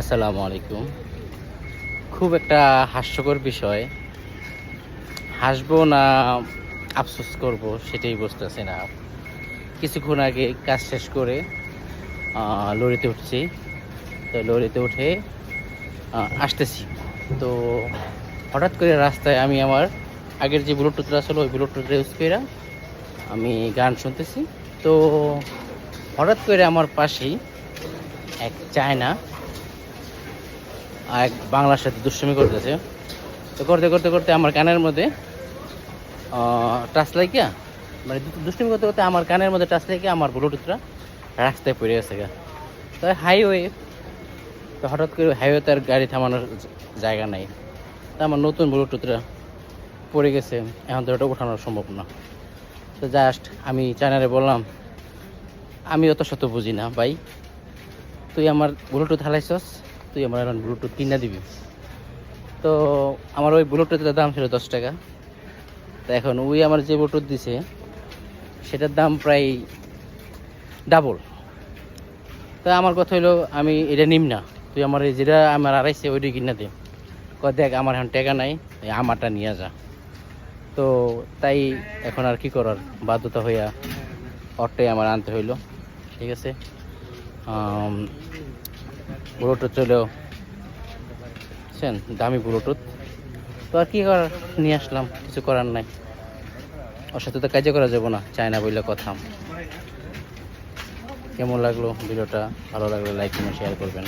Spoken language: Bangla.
আসসালামু আলাইকুম। খুব একটা হাস্যকর বিষয়। হাসবো না আফসোস করব সেটাই বুঝতেছি না। কিছুক্ষণ আগে কাজ শেষ করে লরিতে উঠছি। তো লরিতে উঠে আসতেছি। তো হঠাৎ করে রাস্তায় আমি আমার আগের যে ব্লুটুথটা ছিল ওই ব্লুটুথটা ইউজ কইরা আমি গান শুনতেছি। তো হঠাৎ করে আমার পাশেই এক চায়না এক বাংলার সাথে দুষ্টুমি করতেছে। তো করতে করতে করতে আমার কানের মধ্যে টাচ লাগিয়া মানে দুষ্টুমি করতে করতে আমার কানের মধ্যে টাচ লাগিয়ে আমার ব্লুটুথটা রাস্তায় পড়ে গেছে গা। তো হাইওয়ে, তো হঠাৎ করে হাইওয়েতে আর গাড়ি থামানোর জায়গা নাই। তো আমার নতুন ব্লুটুথটা পড়ে গেছে, এখন তো ওটা ওঠানো সম্ভব না। তো জাস্ট আমি চায়নারে বললাম, আমি অত শত বুঝি না ভাই, তুই আমার ব্লুটুথ হালাইছস, তুই আমার এখন ব্লুটুথ কিনা দিবি। তো আমার ওই ব্লুটুথের দাম ছিল 10 টাকা। তো এখন ওই আমার যে ব্লুটুথ দিছে সেটার দাম প্রায় ডাবল। তো আমার কথা হলো আমি এটা নিম না, তুই আমার যেটা আমার আড়াইছে ওইটাই কিনা দে। দেখ আমার এখন টাকা নাই, আমারটা নিয়ে যা। তো তাই এখন আর কি করার, বাধ্যতা হইয়া অটটাই আমার আনতে হইলো। ঠিক আছে, ব্লুটুথ চলেও বুঝছেন, দামি ব্লুটুথ। তো আর কি করার, নিয়ে আসলাম, কিছু করার নাই। ওর সাথে তো কাজে করা যাবো না, চায়না বললে কথা। কেমন লাগলো ভিডিওটা? ভালো লাগলে লাইক এবং শেয়ার করবেন।